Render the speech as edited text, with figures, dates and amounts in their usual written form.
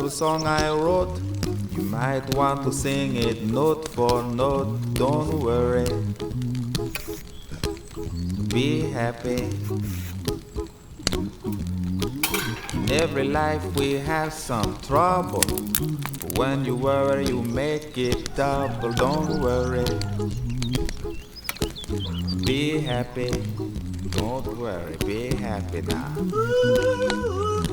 a song I wrote. You might want to sing it note for note. Don't worry, be happy. In every life we have some trouble, but when you worry you make it double. Don't worry, be happy. Don't worry, be happy now.